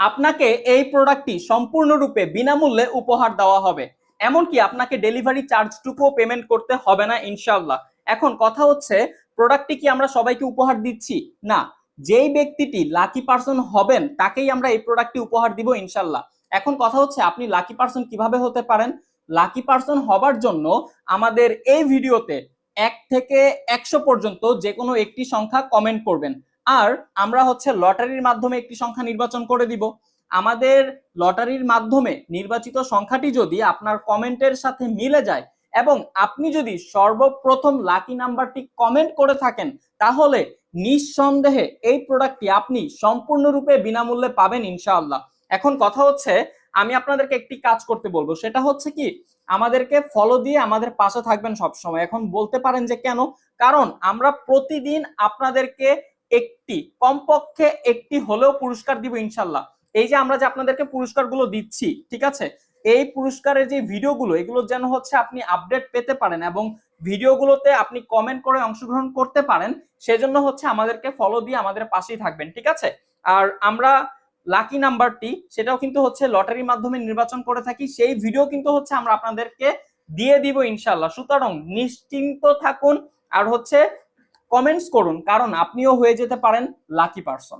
আপনাকে এই প্রোডাক্টটি সম্পূর্ণরূপে বিনামূল্যে উপহার দেওয়া হবে, এমনকি আপনাকে ডেলিভারি চার্জটুকুও পেমেন্ট করতে হবে না ইনশাআল্লাহ। এখন কথা হচ্ছে, প্রোডাক্টটি কি আমরা সবাইকে উপহার দিচ্ছি? না, যেই ব্যক্তিটি লাকি পার্সন হবেন তাকেই আমরা এই প্রোডাক্টটি উপহার দিব ইনশাআল্লাহ। এখন কথা হচ্ছে, আপনি লাকি পার্সন কিভাবে হতে পারেন? লাকি পার্সন হবার জন্য আমাদের এই ভিডিওতে 1 থেকে 100 পর্যন্ত যে কোনো একটি সংখ্যা কমেন্ট করবেন, আর আমরা হচ্ছে লটারির মাধ্যমে একটি সংখ্যা নির্বাচন করে দিব। আমাদের লটারির মাধ্যমে নির্বাচিত সংখ্যাটি যদি আপনার কমেন্টের সাথে মিলে যায় এবং আপনি যদি সর্বপ্রথম লাকি নাম্বারটি কমেন্ট করে থাকেন, তাহলে নিঃসন্দেহে এই প্রোডাক্টটি আপনি সম্পূর্ণরূপে বিনামূল্যে পাবেন ইনশাআল্লাহ। এখন কথা হচ্ছে, আমি আপনাদেরকে একটি কাজ করতে বলবো, সেটা হচ্ছে কি, আমাদেরকে ফলো দিয়ে আমাদের পাশে থাকবেন সব সময়। এখন বলতে পারেন যে কেন? কারণ আমরা প্রতিদিন আপনাদেরকে একটি, কমপক্ষে একটি হলেও পুরস্কার দিব ইনশাল্লাহ। এই যে আমরা যে আপনাদেরকে পুরস্কারগুলো দিচ্ছি, ঠিক আছে, এই পুরস্কারের যে ভিডিওগুলো, এগুলো যেন হচ্ছে আপনি আপডেট পেতে পারেন এবং ভিডিওগুলোতে আপনি কমেন্ট করে অংশগ্রহণ করতে পারেন, সেজন্য হচ্ছে আমাদেরকে ফলো দিয়ে আমাদের পাশেই থাকবেন, ঠিক আছে? আর আমরা লাকি নাম্বারটি, সেটাও কিন্তু হচ্ছে লটারির মাধ্যমে নির্বাচন করে থাকি, সেই ভিডিও কিন্তু হচ্ছে আমরা আপনাদেরকে দিয়ে দিব ইনশাল্লাহ। সুতরাং নিশ্চিন্ত থাকুন আর হচ্ছে কমেন্টস করুন, কারণ আপনিও হয়ে যেতে পারেন লাকি পারসন।